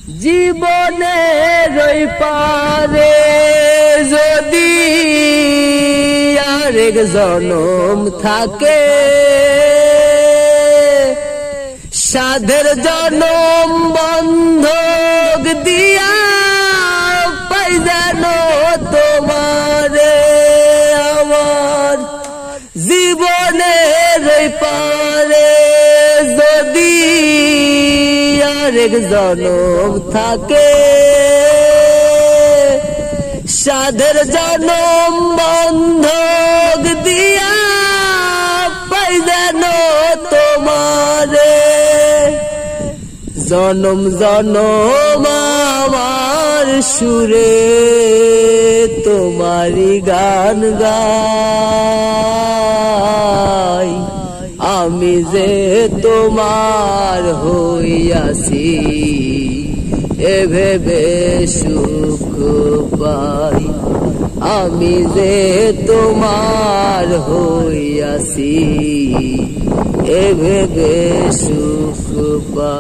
জীবনের ওই পারে যদি আরেক জনম থাকে, সাধের জনম বন্ধক দিয়া পাই যেন তোমারে আমার। জীবনের ওই পারে যদি আরেক জনম থাকে, সাধের জনম বন্ধক দিয়া পাই যেন তোমারে। জনম জনম আমার সুরে তোমারি গান গাই, আমি যে তোমার হইয়াছি এ ভেবে সুখ পাই। আমি যে তোমার হইয়াছি এ ভেবে সুখ পাই।